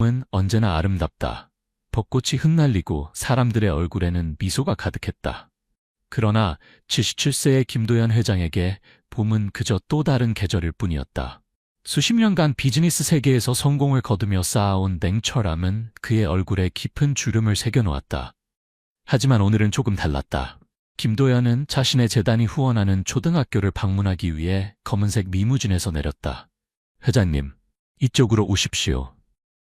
봄은 언제나 아름답다. 벚꽃이 흩날리고 사람들의 얼굴에는 미소가 가득했다. 그러나 77세의 김도연 회장에게 봄은 그저 또 다른 계절일 뿐이었다. 수십 년간 비즈니스 세계에서 성공을 거두며 쌓아온 냉철함은 그의 얼굴에 깊은 주름을 새겨놓았다. 하지만 오늘은 조금 달랐다. 김도연은 자신의 재단이 후원하는 초등학교를 방문하기 위해 검은색 리무진에서 내렸다. 회장님, 이쪽으로 오십시오.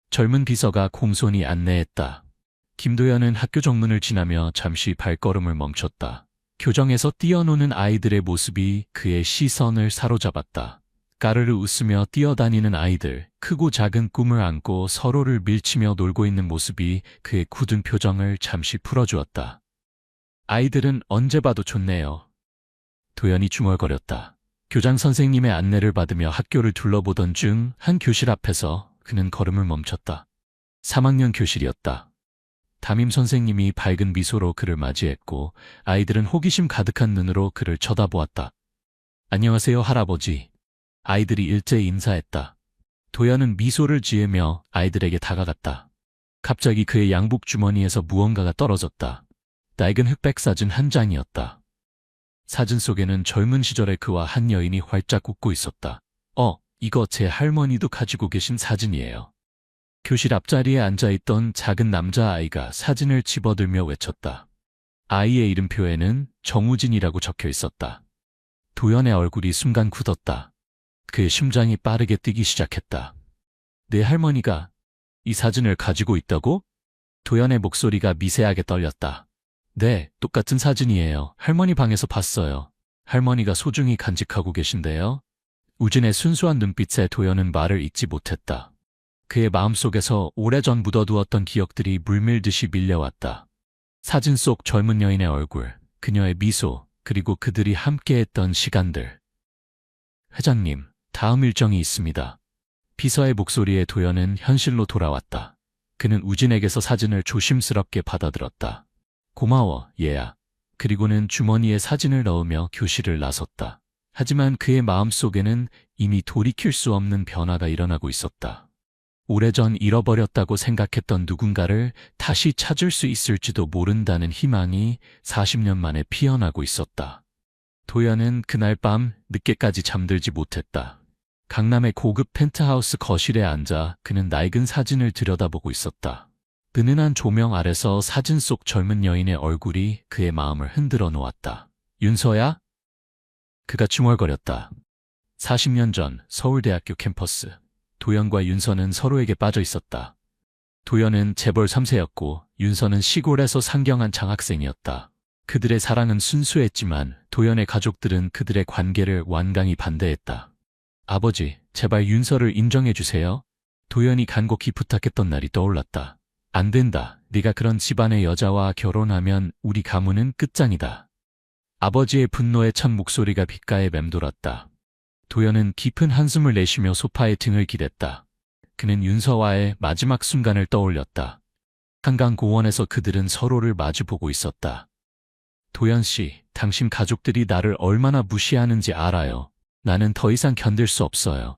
젊은 비서가 공손히 안내했다. 김도연은 학교 정문을 지나며 잠시 발걸음을 멈췄다. 교정에서 뛰어노는 아이들의 모습이 그의 시선을 사로잡았다. 까르르 웃으며 뛰어다니는 아이들, 크고 작은 꿈을 안고 서로를 밀치며 놀고 있는 모습이 그의 굳은 표정을 잠시 풀어주었다. 아이들은 언제 봐도 좋네요. 도연이 중얼거렸다. 교장 선생님의 안내를 받으며 학교를 둘러보던 중 한 교실 앞에서 그는 걸음을 멈췄다. 3학년 교실이었다. 담임 선생님이 밝은 미소로 그를 맞이했고 아이들은 호기심 가득한 눈으로 그를 쳐다보았다. 안녕하세요, 할아버지. 아이들이 일제히 인사했다. 도연은 미소를 지으며 아이들에게 다가갔다. 갑자기 그의 양복 주머니에서 무언가가 떨어졌다. 낡은 흑백 사진 한 장이었다. 사진 속에는 젊은 시절의 그와 한 여인이 활짝 웃고 있었다. 이거 제 할머니도 가지고 계신 사진이에요. 교실 앞자리에 앉아있던 작은 남자아이가 사진을 집어들며 외쳤다. 아이의 이름표에는 정우진이라고 적혀 있었다. 도연의 얼굴이 순간 굳었다. 그의 심장이 빠르게 뛰기 시작했다. 내 할머니가 이 사진을 가지고 있다고? 도연의 목소리가 미세하게 떨렸다. 네, 똑같은 사진이에요. 할머니 방에서 봤어요. 할머니가 소중히 간직하고 계신데요. 우진의 순수한 눈빛에 도연은 말을 잇지 못했다. 그의 마음속에서 오래전 묻어두었던 기억들이 물밀듯이 밀려왔다. 사진 속 젊은 여인의 얼굴, 그녀의 미소, 그리고 그들이 함께했던 시간들. 회장님, 다음 일정이 있습니다. 비서의 목소리에 도연은 현실로 돌아왔다. 그는 우진에게서 사진을 조심스럽게 받아들었다. 고마워, 얘야. 그리고는 주머니에 사진을 넣으며 교실을 나섰다. 하지만 그의 마음속에는 이미 돌이킬 수 없는 변화가 일어나고 있었다. 오래전 잃어버렸다고 생각했던 누군가를 다시 찾을 수 있을지도 모른다는 희망이 40년 만에 피어나고 있었다. 도연은 그날 밤 늦게까지 잠들지 못했다. 강남의 고급 펜트하우스 거실에 앉아 그는 낡은 사진을 들여다보고 있었다. 은은한 조명 아래서 사진 속 젊은 여인의 얼굴이 그의 마음을 흔들어 놓았다. 윤서야? 그가 중얼거렸다. 40년 전 서울대학교 캠퍼스. 도연과 윤서는 서로에게 빠져 있었다. 도연은 재벌 3세였고 윤서는 시골에서 상경한 장학생이었다. 그들의 사랑은 순수했지만 도연의 가족들은 그들의 관계를 완강히 반대했다. 아버지, 제발 윤서를 인정해 주세요. 도연이 간곡히 부탁했던 날이 떠올랐다. 안 된다. 네가 그런 집안의 여자와 결혼하면 우리 가문은 끝장이다. 아버지의 분노에 찬 목소리가 귓가에 맴돌았다. 도연은 깊은 한숨을 내쉬며 소파에 등을 기댔다. 그는 윤서와의 마지막 순간을 떠올렸다. 한강 공원에서 그들은 서로를 마주보고 있었다. 도연 씨, 당신 가족들이 나를 얼마나 무시하는지 알아요. 나는 더 이상 견딜 수 없어요.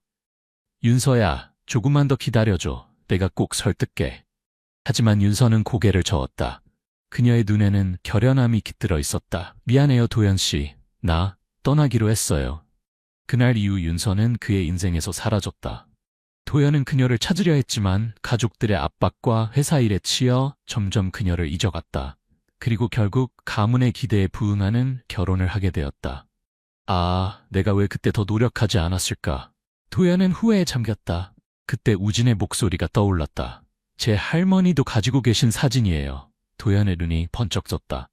윤서야, 조금만 더 기다려줘. 내가 꼭 설득해. 하지만 윤서는 고개를 저었다. 그녀의 눈에는 결연함이 깃들어 있었다. 미안해요, 도연 씨. 나 떠나기로 했어요. 그날 이후 윤서는 그의 인생에서 사라졌다. 도연은 그녀를 찾으려 했지만 가족들의 압박과 회사 일에 치여 점점 그녀를 잊어갔다. 그리고 결국 가문의 기대에 부응하는 결혼을 하게 되었다. 내가 왜 그때 더 노력하지 않았을까? 도연은 후회에 잠겼다. 그때 우진의 목소리가 떠올랐다. 제 할머니도 가지고 계신 사진이에요. 도연의 눈이 번쩍 떴다.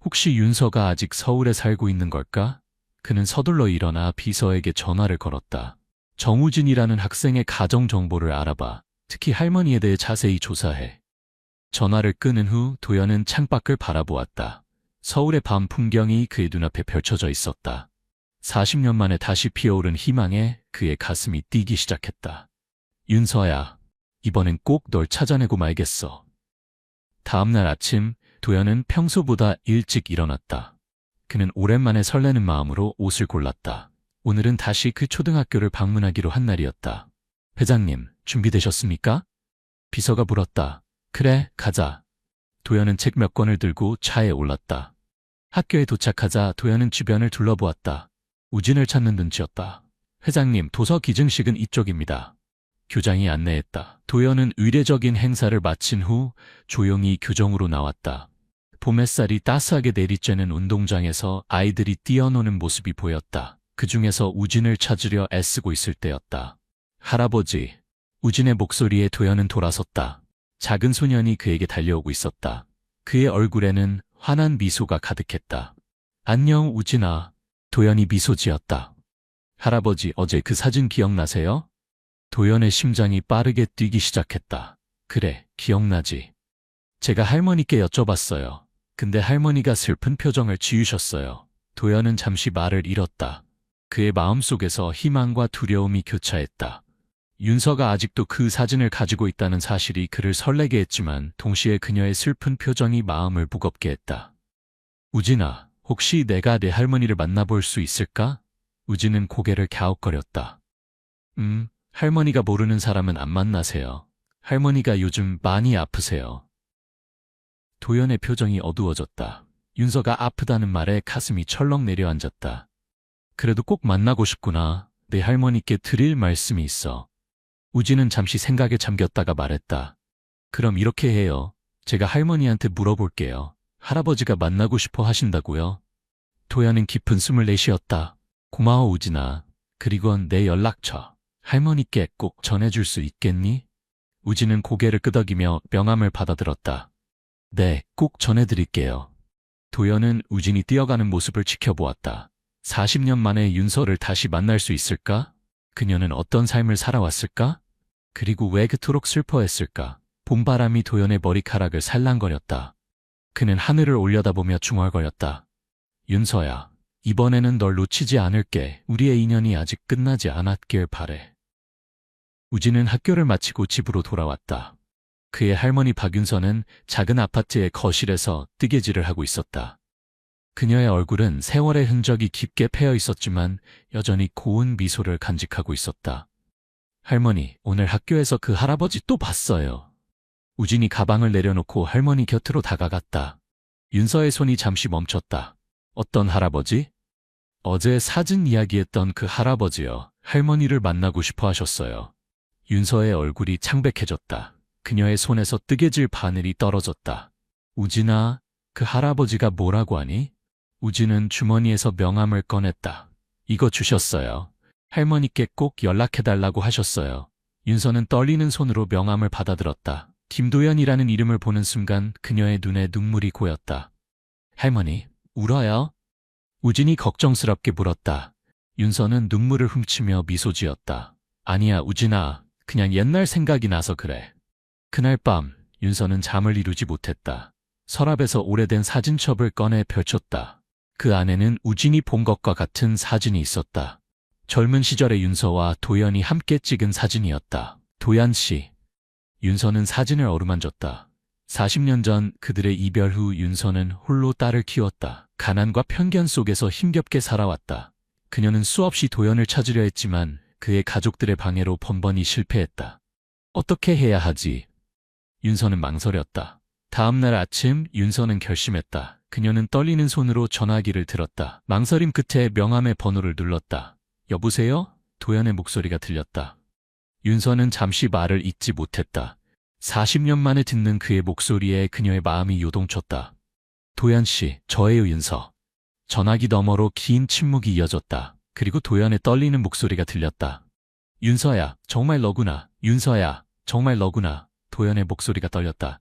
혹시 윤서가 아직 서울에 살고 있는 걸까? 그는 서둘러 일어나 비서에게 전화를 걸었다. 정우진이라는 학생의 가정 정보를 알아봐. 특히 할머니에 대해 자세히 조사해. 전화를 끊은 후 도연은 창밖을 바라보았다. 서울의 밤 풍경이 그의 눈앞에 펼쳐져 있었다. 40년 만에 다시 피어오른 희망에 그의 가슴이 뛰기 시작했다. 윤서야, 이번엔 꼭 널 찾아내고 말겠어. 다음날 아침 도연은 평소보다 일찍 일어났다. 그는 오랜만에 설레는 마음으로 옷을 골랐다. 오늘은 다시 그 초등학교를 방문하기로 한 날이었다. 회장님, 준비되셨습니까? 비서가 물었다. 그래, 가자. 도연은 책 몇 권을 들고 차에 올랐다. 학교에 도착하자 도연은 주변을 둘러보았다. 우진을 찾는 눈치였다. 회장님, 도서 기증식은 이쪽입니다. 교장이 안내했다. 도연은 의례적인 행사를 마친 후 조용히 교정으로 나왔다. 봄 햇살이 따스하게 내리쬐는 운동장에서 아이들이 뛰어노는 모습이 보였다. 그 중에서 우진을 찾으려 애쓰고 있을 때였다. 할아버지. 우진의 목소리에 도연은 돌아섰다. 작은 소년이 그에게 달려오고 있었다. 그의 얼굴에는 환한 미소가 가득했다. 안녕, 우진아. 도연이 미소 지었다. 할아버지, 어제 그 사진 기억나세요? 도연의 심장이 빠르게 뛰기 시작했다. 그래, 기억나지. 제가 할머니께 여쭤봤어요. 근데 할머니가 슬픈 표정을 지으셨어요. 도연은 잠시 말을 잃었다. 그의 마음속에서 희망과 두려움이 교차했다. 윤서가 아직도 그 사진을 가지고 있다는 사실이 그를 설레게 했지만 동시에 그녀의 슬픈 표정이 마음을 무겁게 했다. 우진아, 혹시 내가 내 할머니를 만나볼 수 있을까? 우진은 고개를 갸웃거렸다. 할머니가 모르는 사람은 안 만나세요. 할머니가 요즘 많이 아프세요. 도연의 표정이 어두워졌다. 윤서가 아프다는 말에 가슴이 철렁 내려앉았다. 그래도 꼭 만나고 싶구나. 내 할머니께 드릴 말씀이 있어. 우진은 잠시 생각에 잠겼다가 말했다. 그럼 이렇게 해요. 제가 할머니한테 물어볼게요. 할아버지가 만나고 싶어 하신다고요? 도연은 깊은 숨을 내쉬었다. 고마워, 우진아. 그리고 내 연락처. 할머니께 꼭 전해줄 수 있겠니? 우진은 고개를 끄덕이며 명함을 받아들었다. 네, 꼭 전해드릴게요. 도연은 우진이 뛰어가는 모습을 지켜보았다. 40년 만에 윤서를 다시 만날 수 있을까? 그녀는 어떤 삶을 살아왔을까? 그리고 왜 그토록 슬퍼했을까? 봄바람이 도연의 머리카락을 살랑거렸다. 그는 하늘을 올려다보며 중얼거렸다. 윤서야, 이번에는 널 놓치지 않을게. 우리의 인연이 아직 끝나지 않았길 바래. 우진은 학교를 마치고 집으로 돌아왔다. 그의 할머니 박윤서는 작은 아파트의 거실에서 뜨개질을 하고 있었다. 그녀의 얼굴은 세월의 흔적이 깊게 패여 있었지만 여전히 고운 미소를 간직하고 있었다. 할머니, 오늘 학교에서 그 할아버지 또 봤어요. 우진이 가방을 내려놓고 할머니 곁으로 다가갔다. 윤서의 손이 잠시 멈췄다. 어떤 할아버지? 어제 사진 이야기했던 그 할아버지요. 할머니를 만나고 싶어 하셨어요. 윤서의 얼굴이 창백해졌다. 그녀의 손에서 뜨개질 바늘이 떨어졌다. 우진아, 그 할아버지가 뭐라고 하니? 우진은 주머니에서 명함을 꺼냈다. 이거 주셨어요. 할머니께 꼭 연락해달라고 하셨어요. 윤서는 떨리는 손으로 명함을 받아들었다. 김도연이라는 이름을 보는 순간 그녀의 눈에 눈물이 고였다. 할머니, 울어요? 우진이 걱정스럽게 물었다. 윤서는 눈물을 훔치며 미소 지었다. 아니야, 우진아. 그냥 옛날 생각이 나서 그래. 그날 밤, 윤서는 잠을 이루지 못했다. 서랍에서 오래된 사진첩을 꺼내 펼쳤다. 그 안에는 우진이 본 것과 같은 사진이 있었다. 젊은 시절의 윤서와 도연이 함께 찍은 사진이었다. 도연 씨. 윤서는 사진을 어루만졌다. 40년 전 그들의 이별 후 윤서는 홀로 딸을 키웠다. 가난과 편견 속에서 힘겹게 살아왔다. 그녀는 수없이 도연을 찾으려 했지만 그의 가족들의 방해로 번번이 실패했다. 어떻게 해야 하지? 윤서는 망설였다. 다음 날 아침 윤서는 결심했다. 그녀는 떨리는 손으로 전화기를 들었다. 망설임 끝에 명함의 번호를 눌렀다. 여보세요? 도연의 목소리가 들렸다. 윤서는 잠시 말을 잇지 못했다. 40년 만에 듣는 그의 목소리에 그녀의 마음이 요동쳤다. 도연 씨, 저예요, 윤서. 전화기 너머로 긴 침묵이 이어졌다. 그리고 도연의 떨리는 목소리가 들렸다. 윤서야, 정말 너구나. 윤서야, 정말 너구나. 도연의 목소리가 떨렸다.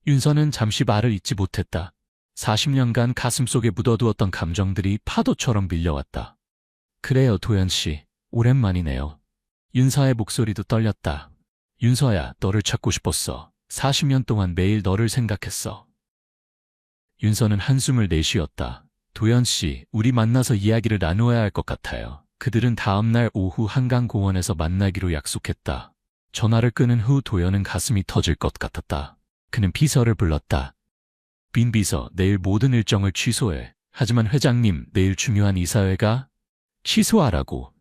윤서는 잠시 말을 잇지 못했다. 40년간 가슴속에 묻어두었던 감정들이 파도처럼 밀려왔다. 그래요, 도연 씨. 오랜만이네요. 윤서의 목소리도 떨렸다. 윤서야, 너를 찾고 싶었어. 40년 동안 매일 너를 생각했어. 윤서는 한숨을 내쉬었다. 도연 씨, 우리 만나서 이야기를 나누어야 할 것 같아요. 그들은 다음 날 오후 한강공원에서 만나기로 약속했다. 전화를 끊은 후 도연은 가슴이 터질 것 같았다. 그는 비서를 불렀다. 빈 비서, 내일 모든 일정을 취소해. 하지만 회장님, 내일 중요한 이사회가 취소하라고.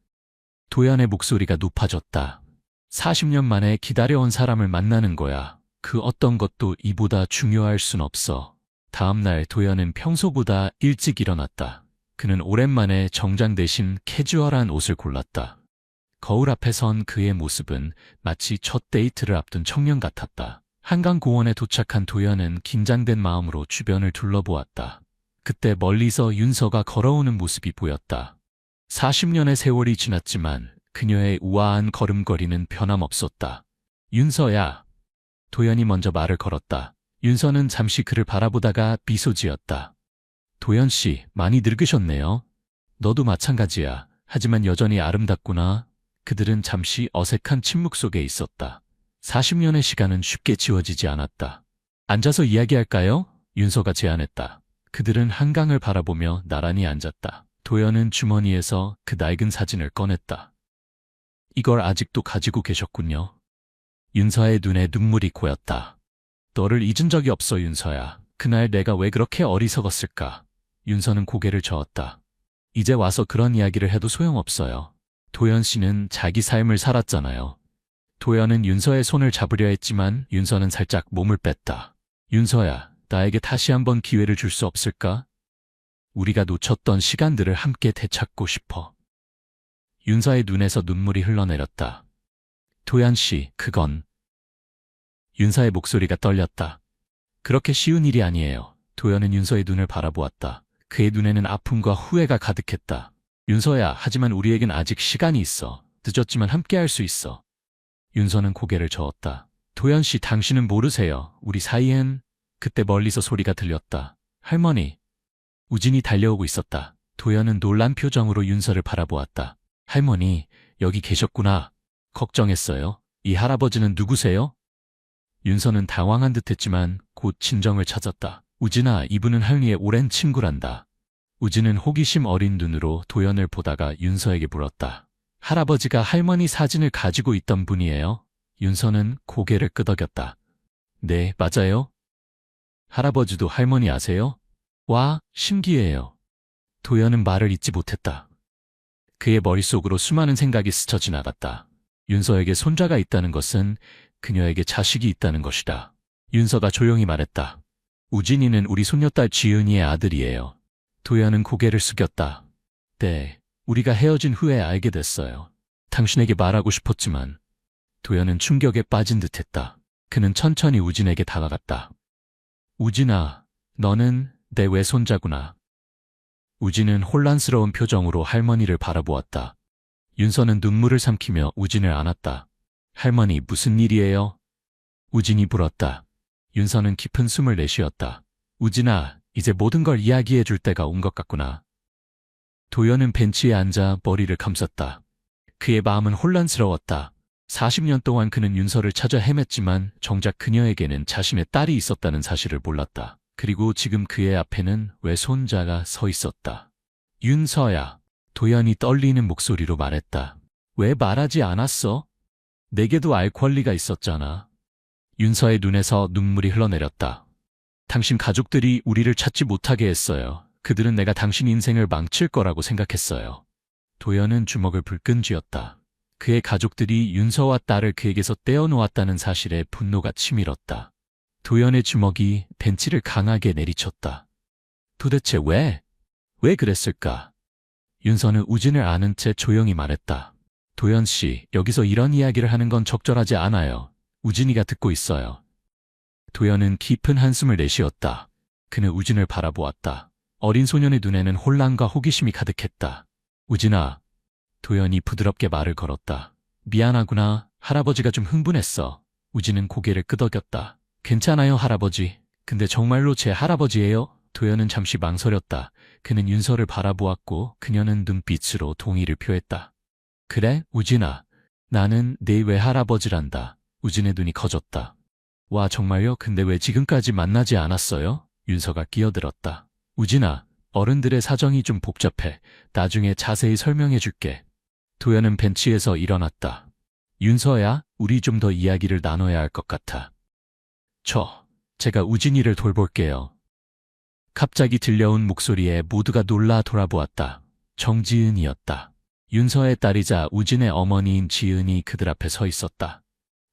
도연의 목소리가 높아졌다. 40년 만에 기다려온 사람을 만나는 거야. 그 어떤 것도 이보다 중요할 순 없어. 다음 날 도연은 평소보다 일찍 일어났다. 그는 오랜만에 정장 대신 캐주얼한 옷을 골랐다. 거울 앞에 선 그의 모습은 마치 첫 데이트를 앞둔 청년 같았다. 한강공원에 도착한 도연은 긴장된 마음으로 주변을 둘러보았다. 그때 멀리서 윤서가 걸어오는 모습이 보였다. 40년의 세월이 지났지만 그녀의 우아한 걸음걸이는 변함없었다. 윤서야. 도연이 먼저 말을 걸었다. 윤서는 잠시 그를 바라보다가 미소 지었다. 도연 씨, 많이 늙으셨네요. 너도 마찬가지야. 하지만 여전히 아름답구나. 그들은 잠시 어색한 침묵 속에 있었다. 40년의 시간은 쉽게 지워지지 않았다. 앉아서 이야기할까요? 윤서가 제안했다. 그들은 한강을 바라보며 나란히 앉았다. 도연은 주머니에서 그 낡은 사진을 꺼냈다. 이걸 아직도 가지고 계셨군요. 윤서의 눈에 눈물이 고였다. 너를 잊은 적이 없어, 윤서야. 그날 내가 왜 그렇게 어리석었을까? 윤서는 고개를 저었다. 이제 와서 그런 이야기를 해도 소용없어요. 도연 씨는 자기 삶을 살았잖아요. 도연은 윤서의 손을 잡으려 했지만 윤서는 살짝 몸을 뺐다. 윤서야, 나에게 다시 한번 기회를 줄 수 없을까? 우리가 놓쳤던 시간들을 함께 되찾고 싶어. 윤서의 눈에서 눈물이 흘러내렸다. 도연 씨, 그건... 윤서의 목소리가 떨렸다. 그렇게 쉬운 일이 아니에요. 도연은 윤서의 눈을 바라보았다. 그의 눈에는 아픔과 후회가 가득했다. 윤서야, 하지만 우리에겐 아직 시간이 있어. 늦었지만 함께할 수 있어. 윤서는 고개를 저었다. 도연 씨, 당신은 모르세요. 우리 사이엔... 그때 멀리서 소리가 들렸다. 할머니. 우진이 달려오고 있었다. 도연은 놀란 표정으로 윤서를 바라보았다. 할머니, 여기 계셨구나. 걱정했어요. 이 할아버지는 누구세요? 윤서는 당황한 듯했지만 곧 진정을 찾았다. 우진아, 이분은 할미의 오랜 친구란다. 우진은 호기심 어린 눈으로 도연을 보다가 윤서에게 물었다. 할아버지가 할머니 사진을 가지고 있던 분이에요? 윤서는 고개를 끄덕였다. 네, 맞아요. 할아버지도 할머니 아세요? 와, 신기해요. 도연은 말을 잇지 못했다. 그의 머릿속으로 수많은 생각이 스쳐 지나갔다. 윤서에게 손자가 있다는 것은 그녀에게 자식이 있다는 것이다. 윤서가 조용히 말했다. 우진이는 우리 손녀딸 지은이의 아들이에요. 도연은 고개를 숙였다. 네, 우리가 헤어진 후에 알게 됐어요. 당신에게 말하고 싶었지만. 도연은 충격에 빠진 듯했다. 그는 천천히 우진에게 다가갔다. 우진아, 너는 내 외손자구나. 우진은 혼란스러운 표정으로 할머니를 바라보았다. 윤서는 눈물을 삼키며 우진을 안았다. 할머니, 무슨 일이에요? 우진이 물었다. 윤서는 깊은 숨을 내쉬었다. 우진아, 이제 모든 걸 이야기해 줄 때가 온 것 같구나. 도연은 벤치에 앉아 머리를 감쌌다. 그의 마음은 혼란스러웠다. 40년 동안 그는 윤서를 찾아 헤맸지만 정작 그녀에게는 자신의 딸이 있었다는 사실을 몰랐다. 그리고 지금 그의 앞에는 외손자가 서 있었다. 윤서야, 도연이 떨리는 목소리로 말했다. 왜 말하지 않았어? 내게도 알 권리가 있었잖아. 윤서의 눈에서 눈물이 흘러내렸다. 당신 가족들이 우리를 찾지 못하게 했어요. 그들은 내가 당신 인생을 망칠 거라고 생각했어요. 도연은 주먹을 불끈 쥐었다. 그의 가족들이 윤서와 딸을 그에게서 떼어놓았다는 사실에 분노가 치밀었다. 도연의 주먹이 벤치를 강하게 내리쳤다. 도대체 왜 그랬을까? 윤서는 우진을 아는 채 조용히 말했다. 도연 씨, 여기서 이런 이야기를 하는 건 적절하지 않아요. 우진이가 듣고 있어요. 도연은 깊은 한숨을 내쉬었다. 그는 우진을 바라보았다. 어린 소년의 눈에는 혼란과 호기심이 가득했다. 우진아, 도연이 부드럽게 말을 걸었다. 미안하구나. 할아버지가 좀 흥분했어. 우진은 고개를 끄덕였다. 괜찮아요, 할아버지. 근데 정말로 제 할아버지예요? 도연은 잠시 망설였다. 그는 윤서를 바라보았고 그녀는 눈빛으로 동의를 표했다. 그래, 우진아. 나는 네 외할아버지란다. 우진의 눈이 커졌다. 와, 정말요? 근데 왜 지금까지 만나지 않았어요? 윤서가 끼어들었다. 우진아, 어른들의 사정이 좀 복잡해. 나중에 자세히 설명해 줄게. 도연은 벤치에서 일어났다. 윤서야, 우리 좀 더 이야기를 나눠야 할 것 같아. 제가 우진이를 돌볼게요. 갑자기 들려온 목소리에 모두가 놀라 돌아보았다. 정지은이었다. 윤서의 딸이자 우진의 어머니인 지은이 그들 앞에 서 있었다.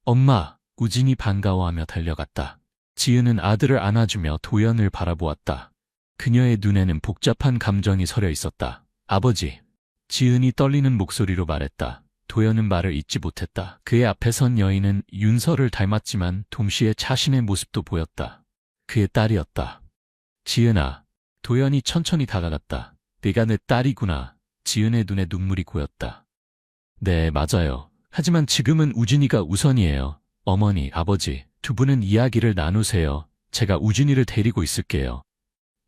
엄마, 우진이 반가워하며 달려갔다. 지은은 아들을 안아주며 도연을 바라보았다. 그녀의 눈에는 복잡한 감정이 서려 있었다. 아버지. 지은이 떨리는 목소리로 말했다. 도연은 말을 잇지 못했다. 그의 앞에 선 여인은 윤서를 닮았지만 동시에 자신의 모습도 보였다. 그의 딸이었다. 지은아. 도연이 천천히 다가갔다. 네가 내 딸이구나. 지은의 눈에 눈물이 고였다. 네, 맞아요. 하지만 지금은 우진이가 우선이에요. 어머니, 아버지, 두 분은 이야기를 나누세요. 제가 우진이를 데리고 있을게요.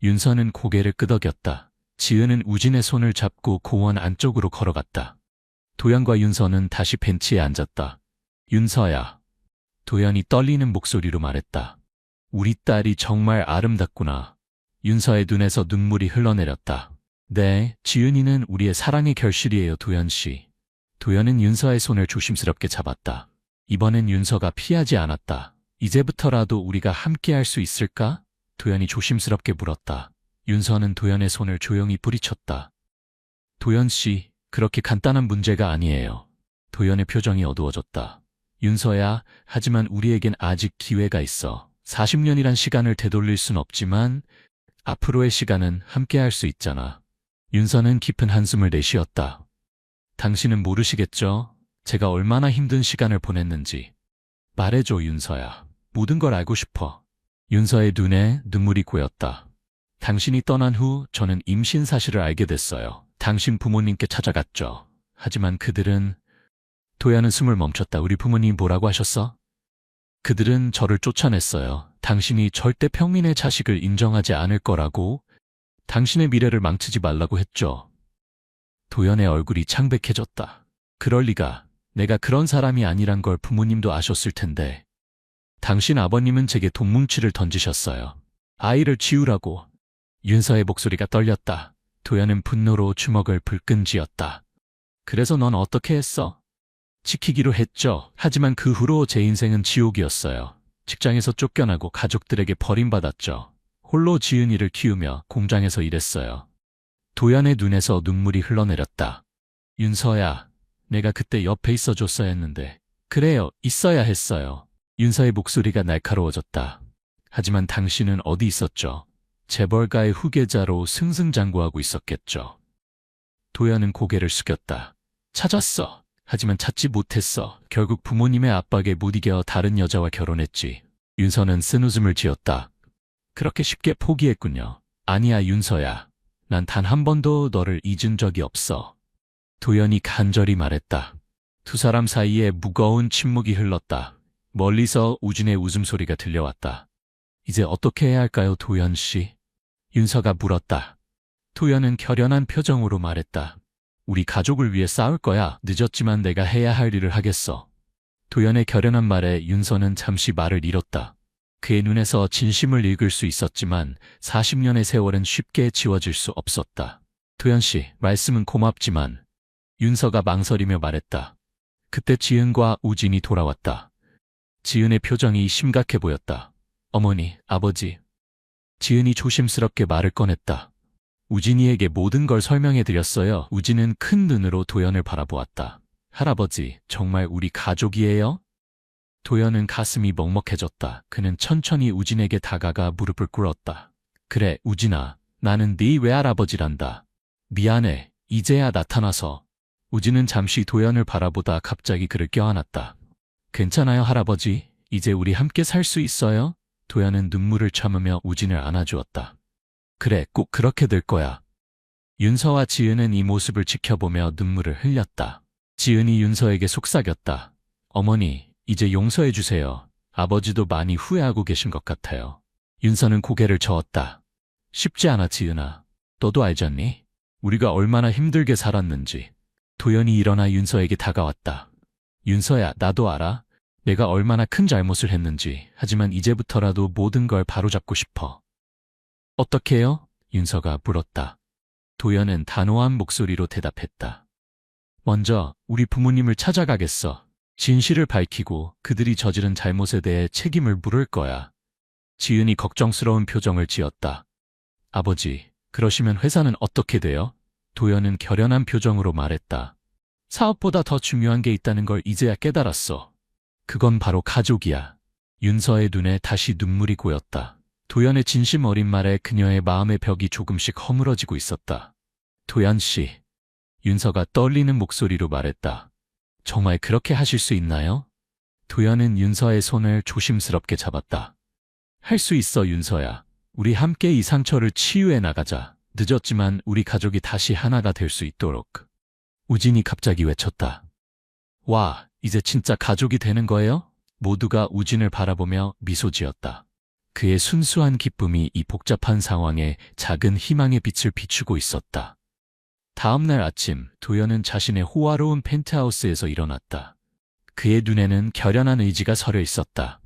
윤서는 고개를 끄덕였다. 지은은 우진의 손을 잡고 공원 안쪽으로 걸어갔다. 도연과 윤서는 다시 벤치에 앉았다. 윤서야. 도연이 떨리는 목소리로 말했다. 우리 딸이 정말 아름답구나. 윤서의 눈에서 눈물이 흘러내렸다. 네, 지은이는 우리의 사랑의 결실이에요, 도연 씨. 도연은 윤서의 손을 조심스럽게 잡았다. 이번엔 윤서가 피하지 않았다. 이제부터라도 우리가 함께할 수 있을까? 도연이 조심스럽게 물었다. 윤서는 도연의 손을 조용히 뿌리쳤다. 도연 씨, 그렇게 간단한 문제가 아니에요. 도연의 표정이 어두워졌다. 윤서야, 하지만 우리에겐 아직 기회가 있어. 40년이란 시간을 되돌릴 순 없지만 앞으로의 시간은 함께할 수 있잖아. 윤서는 깊은 한숨을 내쉬었다. 당신은 모르시겠죠? 제가 얼마나 힘든 시간을 보냈는지. 말해줘, 윤서야. 모든 걸 알고 싶어. 윤서의 눈에 눈물이 고였다. 당신이 떠난 후 저는 임신 사실을 알게 됐어요. 당신 부모님께 찾아갔죠. 하지만 그들은... 도연은 숨을 멈췄다. 우리 부모님 뭐라고 하셨어? 그들은 저를 쫓아냈어요. 당신이 절대 평민의 자식을 인정하지 않을 거라고, 당신의 미래를 망치지 말라고 했죠. 도연의 얼굴이 창백해졌다. 그럴 리가. 내가 그런 사람이 아니란 걸 부모님도 아셨을 텐데. 당신 아버님은 제게 돈뭉치를 던지셨어요. 아이를 지우라고. 윤서의 목소리가 떨렸다. 도연은 분노로 주먹을 불끈 쥐었다. 그래서 넌 어떻게 했어? 지키기로 했죠. 하지만 그 후로 제 인생은 지옥이었어요. 직장에서 쫓겨나고 가족들에게 버림받았죠. 홀로 지은이를 키우며 공장에서 일했어요. 도연의 눈에서 눈물이 흘러내렸다. 윤서야, 내가 그때 옆에 있어줬어야 했는데. 그래요, 있어야 했어요. 윤서의 목소리가 날카로워졌다. 하지만 당신은 어디 있었죠? 재벌가의 후계자로 승승장구하고 있었겠죠. 도연은 고개를 숙였다. 찾았어. 하지만 찾지 못했어. 결국 부모님의 압박에 못 이겨 다른 여자와 결혼했지. 윤서는 쓴웃음을 지었다. 그렇게 쉽게 포기했군요. 아니야, 윤서야. 난 단 한 번도 너를 잊은 적이 없어. 도연이 간절히 말했다. 두 사람 사이에 무거운 침묵이 흘렀다. 멀리서 우진의 웃음소리가 들려왔다. 이제 어떻게 해야 할까요, 도연 씨? 윤서가 물었다. 도연은 결연한 표정으로 말했다. 우리 가족을 위해 싸울 거야. 늦었지만 내가 해야 할 일을 하겠어. 도연의 결연한 말에 윤서는 잠시 말을 잃었다. 그의 눈에서 진심을 읽을 수 있었지만 40년의 세월은 쉽게 지워질 수 없었다. 도연 씨, 말씀은 고맙지만. 윤서가 망설이며 말했다. 그때 지은과 우진이 돌아왔다. 지은의 표정이 심각해 보였다. 어머니, 아버지. 지은이 조심스럽게 말을 꺼냈다. 우진이에게 모든 걸 설명해드렸어요. 우진은 큰 눈으로 도연을 바라보았다. 할아버지, 정말 우리 가족이에요? 도연은 가슴이 먹먹해졌다. 그는 천천히 우진에게 다가가 무릎을 꿇었다. 그래, 우진아. 나는 네 외할아버지란다. 미안해. 이제야 나타나서. 우진은 잠시 도연을 바라보다 갑자기 그를 껴안았다. 괜찮아요, 할아버지. 이제 우리 함께 살 수 있어요? 도연은 눈물을 참으며 우진을 안아주었다. 그래, 꼭 그렇게 될 거야. 윤서와 지은은 이 모습을 지켜보며 눈물을 흘렸다. 지은이 윤서에게 속삭였다. 어머니, 이제 용서해 주세요. 아버지도 많이 후회하고 계신 것 같아요. 윤서는 고개를 저었다. 쉽지 않아, 지은아. 너도 알잖니? 우리가 얼마나 힘들게 살았는지. 도연이 일어나 윤서에게 다가왔다. 윤서야, 나도 알아. 내가 얼마나 큰 잘못을 했는지. 하지만 이제부터라도 모든 걸 바로잡고 싶어. 어떻게 해요? 윤서가 물었다. 도연은 단호한 목소리로 대답했다. 먼저 우리 부모님을 찾아가겠어. 진실을 밝히고 그들이 저지른 잘못에 대해 책임을 물을 거야. 지은이 걱정스러운 표정을 지었다. 아버지, 그러시면 회사는 어떻게 돼요? 도연은 결연한 표정으로 말했다. 사업보다 더 중요한 게 있다는 걸 이제야 깨달았어. 그건 바로 가족이야. 윤서의 눈에 다시 눈물이 고였다. 도연의 진심 어린 말에 그녀의 마음의 벽이 조금씩 허물어지고 있었다. 도연 씨. 윤서가 떨리는 목소리로 말했다. 정말 그렇게 하실 수 있나요? 도연은 윤서의 손을 조심스럽게 잡았다. 할 수 있어, 윤서야. 우리 함께 이 상처를 치유해 나가자. 늦었지만 우리 가족이 다시 하나가 될 수 있도록. 우진이 갑자기 외쳤다. 와, 이제 진짜 가족이 되는 거예요? 모두가 우진을 바라보며 미소 지었다. 그의 순수한 기쁨이 이 복잡한 상황에 작은 희망의 빛을 비추고 있었다. 다음 날 아침, 도연은 자신의 호화로운 펜트하우스에서 일어났다. 그의 눈에는 결연한 의지가 서려 있었다.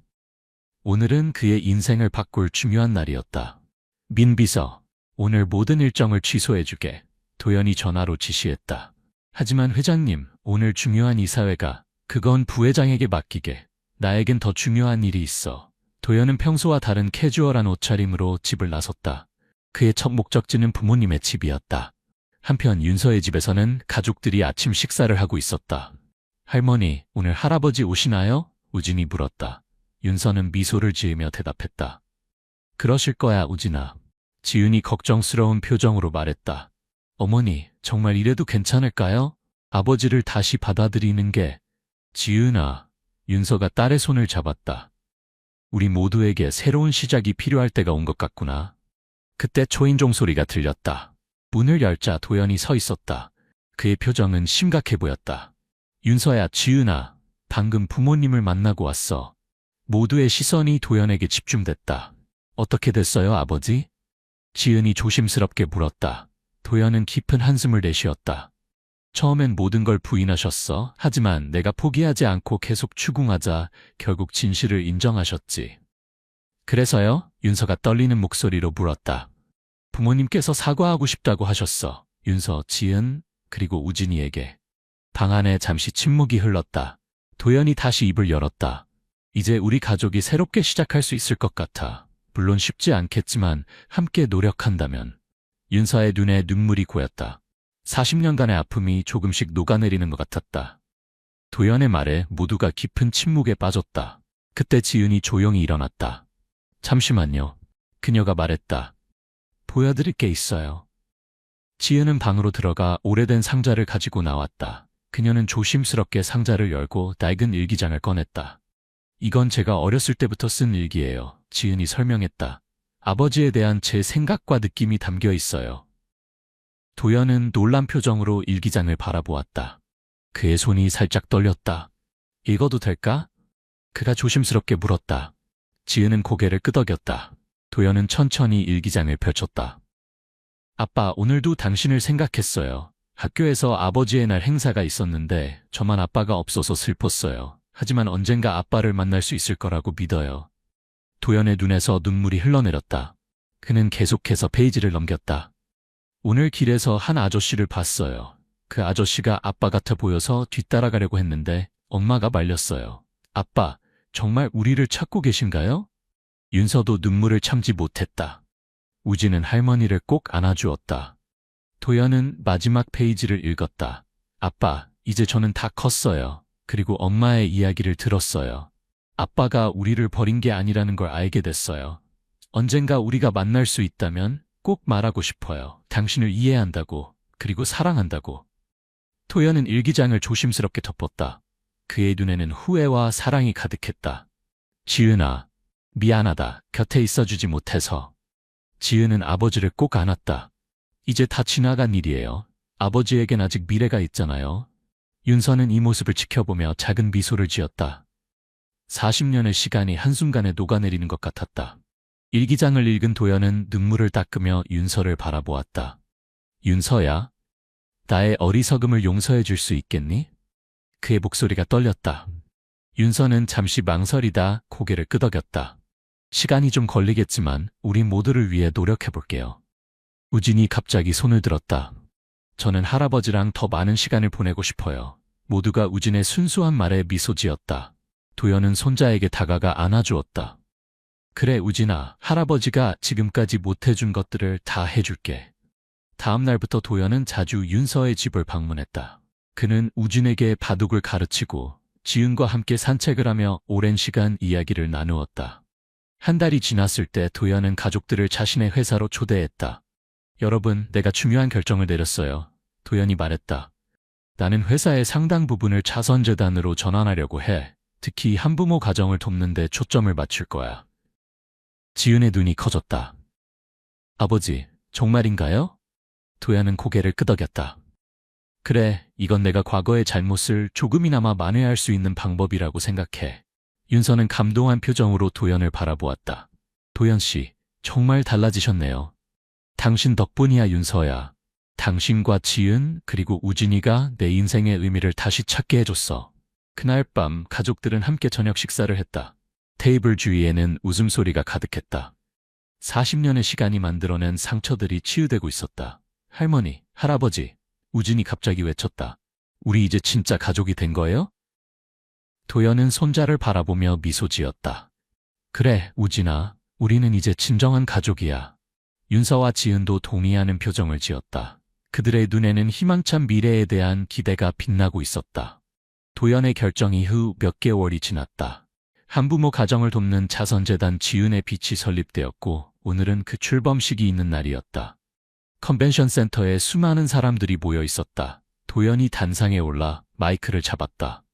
오늘은 그의 인생을 바꿀 중요한 날이었다. 민비서, 오늘 모든 일정을 취소해주게. 도연이 전화로 지시했다. 하지만 회장님, 오늘 중요한 이사회가, 그건 부회장에게 맡기게. 나에겐 더 중요한 일이 있어. 도연은 평소와 다른 캐주얼한 옷차림으로 집을 나섰다. 그의 첫 목적지는 부모님의 집이었다. 한편 윤서의 집에서는 가족들이 아침 식사를 하고 있었다. 할머니, 오늘 할아버지 오시나요? 우진이 물었다. 윤서는 미소를 지으며 대답했다. 그러실 거야, 우진아. 지은이 걱정스러운 표정으로 말했다. 어머니, 정말 이래도 괜찮을까요? 아버지를 다시 받아들이는 게. 지은아, 윤서가 딸의 손을 잡았다. 우리 모두에게 새로운 시작이 필요할 때가 온 것 같구나. 그때 초인종 소리가 들렸다. 문을 열자 도연이 서 있었다. 그의 표정은 심각해 보였다. 윤서야, 지은아, 방금 부모님을 만나고 왔어. 모두의 시선이 도연에게 집중됐다. 어떻게 됐어요, 아버지? 지은이 조심스럽게 물었다. 도연은 깊은 한숨을 내쉬었다. 처음엔 모든 걸 부인하셨어. 하지만 내가 포기하지 않고 계속 추궁하자 결국 진실을 인정하셨지. 그래서요? 윤서가 떨리는 목소리로 물었다. 부모님께서 사과하고 싶다고 하셨어. 윤서, 지은, 그리고 우진이에게. 방 안에 잠시 침묵이 흘렀다. 도연이 다시 입을 열었다. 이제 우리 가족이 새롭게 시작할 수 있을 것 같아. 물론 쉽지 않겠지만 함께 노력한다면. 윤서의 눈에 눈물이 고였다. 40년간의 아픔이 조금씩 녹아내리는 것 같았다. 도연의 말에 모두가 깊은 침묵에 빠졌다. 그때 지은이 조용히 일어났다. 잠시만요. 그녀가 말했다. 보여드릴 게 있어요. 지은은 방으로 들어가 오래된 상자를 가지고 나왔다. 그녀는 조심스럽게 상자를 열고 낡은 일기장을 꺼냈다. 이건 제가 어렸을 때부터 쓴 일기예요. 지은이 설명했다. 아버지에 대한 제 생각과 느낌이 담겨 있어요. 도연은 놀란 표정으로 일기장을 바라보았다. 그의 손이 살짝 떨렸다. 읽어도 될까? 그가 조심스럽게 물었다. 지은은 고개를 끄덕였다. 도연은 천천히 일기장을 펼쳤다. 아빠, 오늘도 당신을 생각했어요. 학교에서 아버지의 날 행사가 있었는데 저만 아빠가 없어서 슬펐어요. 하지만 언젠가 아빠를 만날 수 있을 거라고 믿어요. 도연의 눈에서 눈물이 흘러내렸다. 그는 계속해서 페이지를 넘겼다. 오늘 길에서 한 아저씨를 봤어요. 그 아저씨가 아빠 같아 보여서 뒤따라가려고 했는데 엄마가 말렸어요. 아빠, 정말 우리를 찾고 계신가요? 윤서도 눈물을 참지 못했다. 우진은 할머니를 꼭 안아주었다. 도연은 마지막 페이지를 읽었다. 아빠, 이제 저는 다 컸어요. 그리고 엄마의 이야기를 들었어요. 아빠가 우리를 버린 게 아니라는 걸 알게 됐어요. 언젠가 우리가 만날 수 있다면 꼭 말하고 싶어요. 당신을 이해한다고, 그리고 사랑한다고. 도연은 일기장을 조심스럽게 덮었다. 그의 눈에는 후회와 사랑이 가득했다. 지은아, 미안하다. 곁에 있어주지 못해서. 지은은 아버지를 꼭 안았다. 이제 다 지나간 일이에요. 아버지에겐 아직 미래가 있잖아요. 윤서는 이 모습을 지켜보며 작은 미소를 지었다. 40년의 시간이 한순간에 녹아내리는 것 같았다. 일기장을 읽은 도연은 눈물을 닦으며 윤서를 바라보았다. 윤서야, 나의 어리석음을 용서해 줄 수 있겠니? 그의 목소리가 떨렸다. 윤서는 잠시 망설이다 고개를 끄덕였다. 시간이 좀 걸리겠지만 우리 모두를 위해 노력해볼게요. 우진이 갑자기 손을 들었다. 저는 할아버지랑 더 많은 시간을 보내고 싶어요. 모두가 우진의 순수한 말에 미소 지었다. 도연은 손자에게 다가가 안아주었다. 그래, 우진아, 할아버지가 지금까지 못해준 것들을 다 해줄게. 다음 날부터 도연은 자주 윤서의 집을 방문했다. 그는 우진에게 바둑을 가르치고 지은과 함께 산책을 하며 오랜 시간 이야기를 나누었다. 한 달이 지났을 때 도연은 가족들을 자신의 회사로 초대했다. 여러분, 내가 중요한 결정을 내렸어요. 도연이 말했다. 나는 회사의 상당 부분을 자선재단으로 전환하려고 해. 특히 한부모 가정을 돕는 데 초점을 맞출 거야. 지은의 눈이 커졌다. 아버지, 정말인가요? 도연은 고개를 끄덕였다. 그래, 이건 내가 과거의 잘못을 조금이나마 만회할 수 있는 방법이라고 생각해. 윤서는 감동한 표정으로 도연을 바라보았다. 도연 씨, 정말 달라지셨네요. 당신 덕분이야, 윤서야. 당신과 지은 그리고 우진이가 내 인생의 의미를 다시 찾게 해줬어. 그날 밤 가족들은 함께 저녁 식사를 했다. 테이블 주위에는 웃음소리가 가득했다. 40년의 시간이 만들어낸 상처들이 치유되고 있었다. 할머니, 할아버지, 우진이 갑자기 외쳤다. 우리 이제 진짜 가족이 된 거예요? 도연은 손자를 바라보며 미소 지었다. 그래, 우진아, 우리는 이제 진정한 가족이야. 윤서와 지은도 동의하는 표정을 지었다. 그들의 눈에는 희망찬 미래에 대한 기대가 빛나고 있었다. 도연의 결정 이후 몇 개월이 지났다. 한부모 가정을 돕는 자선재단 지은의 빛이 설립되었고 오늘은 그 출범식이 있는 날이었다. 컨벤션 센터에 수많은 사람들이 모여 있었다. 도연이 단상에 올라 마이크를 잡았다.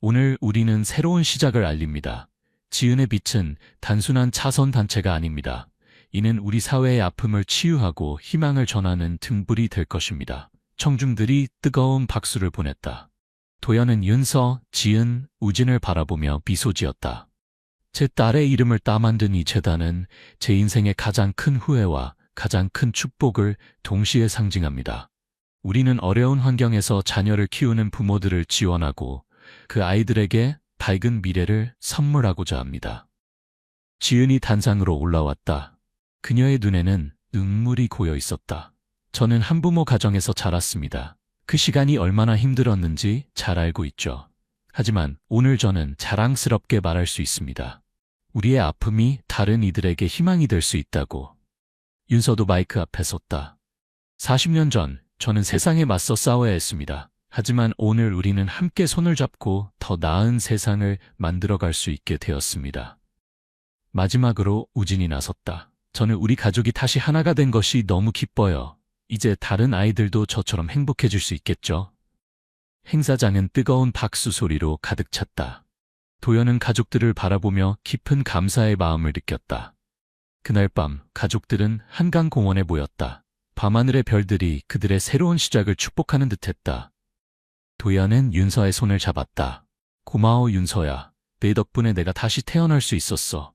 오늘 우리는 새로운 시작을 알립니다. 지은의 빛은 단순한 자선단체가 아닙니다. 이는 우리 사회의 아픔을 치유하고 희망을 전하는 등불이 될 것입니다. 청중들이 뜨거운 박수를 보냈다. 도연은 윤서, 지은, 우진을 바라보며 미소 지었다. 제 딸의 이름을 따 만든 이 재단은 제 인생의 가장 큰 후회와 가장 큰 축복을 동시에 상징합니다. 우리는 어려운 환경에서 자녀를 키우는 부모들을 지원하고 그 아이들에게 밝은 미래를 선물하고자 합니다. 지은이 단상으로 올라왔다. 그녀의 눈에는 눈물이 고여 있었다. 저는 한부모 가정에서 자랐습니다. 그 시간이 얼마나 힘들었는지 잘 알고 있죠. 하지만 오늘 저는 자랑스럽게 말할 수 있습니다. 우리의 아픔이 다른 이들에게 희망이 될 수 있다고. 윤서도 마이크 앞에 섰다. 40년 전 저는 세상에 맞서 싸워야 했습니다. 하지만 오늘 우리는 함께 손을 잡고 더 나은 세상을 만들어갈 수 있게 되었습니다. 마지막으로 우진이 나섰다. 저는 우리 가족이 다시 하나가 된 것이 너무 기뻐요. 이제 다른 아이들도 저처럼 행복해질 수 있겠죠? 행사장은 뜨거운 박수 소리로 가득 찼다. 도연은 가족들을 바라보며 깊은 감사의 마음을 느꼈다. 그날 밤 가족들은 한강공원에 모였다. 밤하늘의 별들이 그들의 새로운 시작을 축복하는 듯했다. 도연은 윤서의 손을 잡았다. 고마워 윤서야. 내 덕분에 내가 다시 태어날 수 있었어.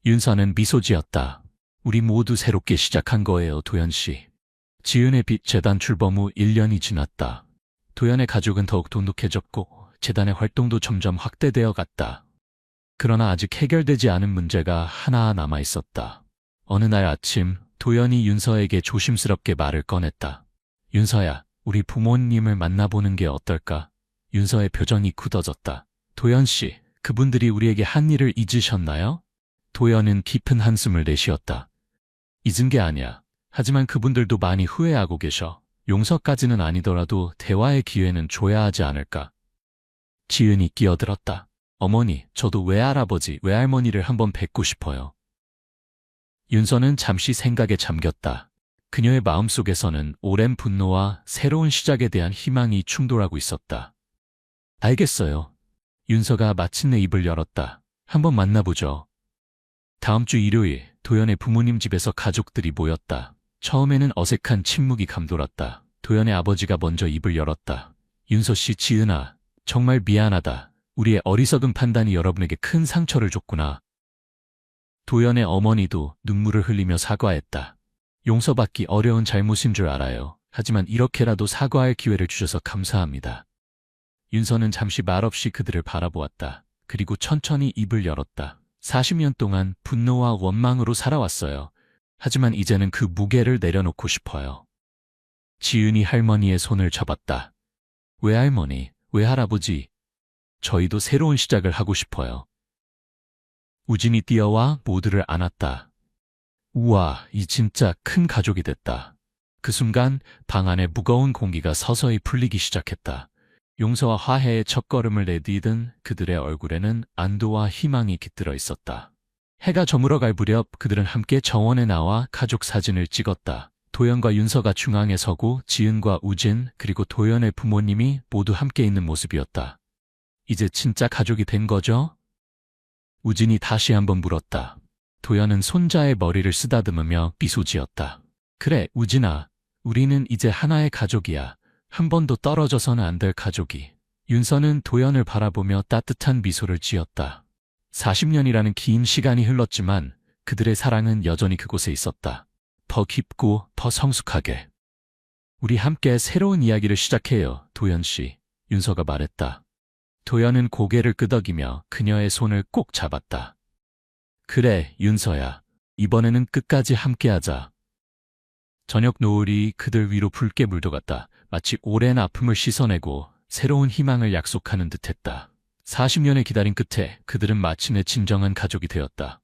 윤서는 미소 지었다. 우리 모두 새롭게 시작한 거예요, 도연 씨. 지은의 빛 재단 출범 후 1년이 지났다. 도연의 가족은 더욱 돈독해졌고 재단의 활동도 점점 확대되어 갔다. 그러나 아직 해결되지 않은 문제가 하나 남아 있었다. 어느 날 아침 도연이 윤서에게 조심스럽게 말을 꺼냈다. 윤서야, 우리 부모님을 만나보는 게 어떨까? 윤서의 표정이 굳어졌다. 도연 씨, 그분들이 우리에게 한 일을 잊으셨나요? 도연은 깊은 한숨을 내쉬었다. 잊은 게 아니야. 하지만 그분들도 많이 후회하고 계셔. 용서까지는 아니더라도 대화의 기회는 줘야 하지 않을까? 지은이 끼어들었다. 어머니, 저도 외할아버지, 외할머니를 한번 뵙고 싶어요. 윤서는 잠시 생각에 잠겼다. 그녀의 마음속에서는 오랜 분노와 새로운 시작에 대한 희망이 충돌하고 있었다. 알겠어요. 윤서가 마침내 입을 열었다. 한번 만나보죠. 다음 주 일요일, 도연의 부모님 집에서 가족들이 모였다. 처음에는 어색한 침묵이 감돌았다. 도연의 아버지가 먼저 입을 열었다. 윤서 씨, 지은아, 정말 미안하다. 우리의 어리석은 판단이 여러분에게 큰 상처를 줬구나. 도연의 어머니도 눈물을 흘리며 사과했다. 용서받기 어려운 잘못인 줄 알아요. 하지만 이렇게라도 사과할 기회를 주셔서 감사합니다. 윤서는 잠시 말없이 그들을 바라보았다. 그리고 천천히 입을 열었다. 40년 동안 분노와 원망으로 살아왔어요. 하지만 이제는 그 무게를 내려놓고 싶어요. 지은이 할머니의 손을 잡았다. 외할머니, 외할아버지, 저희도 새로운 시작을 하고 싶어요. 우진이 뛰어와 모두를 안았다. 우와, 이 진짜 큰 가족이 됐다. 그 순간 방 안에 무거운 공기가 서서히 풀리기 시작했다. 용서와 화해의 첫걸음을 내디딘 그들의 얼굴에는 안도와 희망이 깃들어 있었다. 해가 저물어갈 무렵 그들은 함께 정원에 나와 가족 사진을 찍었다. 도연과 윤서가 중앙에 서고 지은과 우진 그리고 도연의 부모님이 모두 함께 있는 모습이었다. 이제 진짜 가족이 된 거죠? 우진이 다시 한번 물었다. 도연은 손자의 머리를 쓰다듬으며 미소 지었다. 그래, 우진아. 우리는 이제 하나의 가족이야. 한 번도 떨어져서는 안 될 가족이. 윤서는 도연을 바라보며 따뜻한 미소를 지었다. 40년이라는 긴 시간이 흘렀지만 그들의 사랑은 여전히 그곳에 있었다. 더 깊고 더 성숙하게. 우리 함께 새로운 이야기를 시작해요, 도연 씨. 윤서가 말했다. 도연은 고개를 끄덕이며 그녀의 손을 꼭 잡았다. 그래, 윤서야. 이번에는 끝까지 함께하자. 저녁 노을이 그들 위로 붉게 물들어갔다. 마치 오랜 아픔을 씻어내고 새로운 희망을 약속하는 듯했다. 40년의 기다림 끝에 그들은 마침내 진정한 가족이 되었다.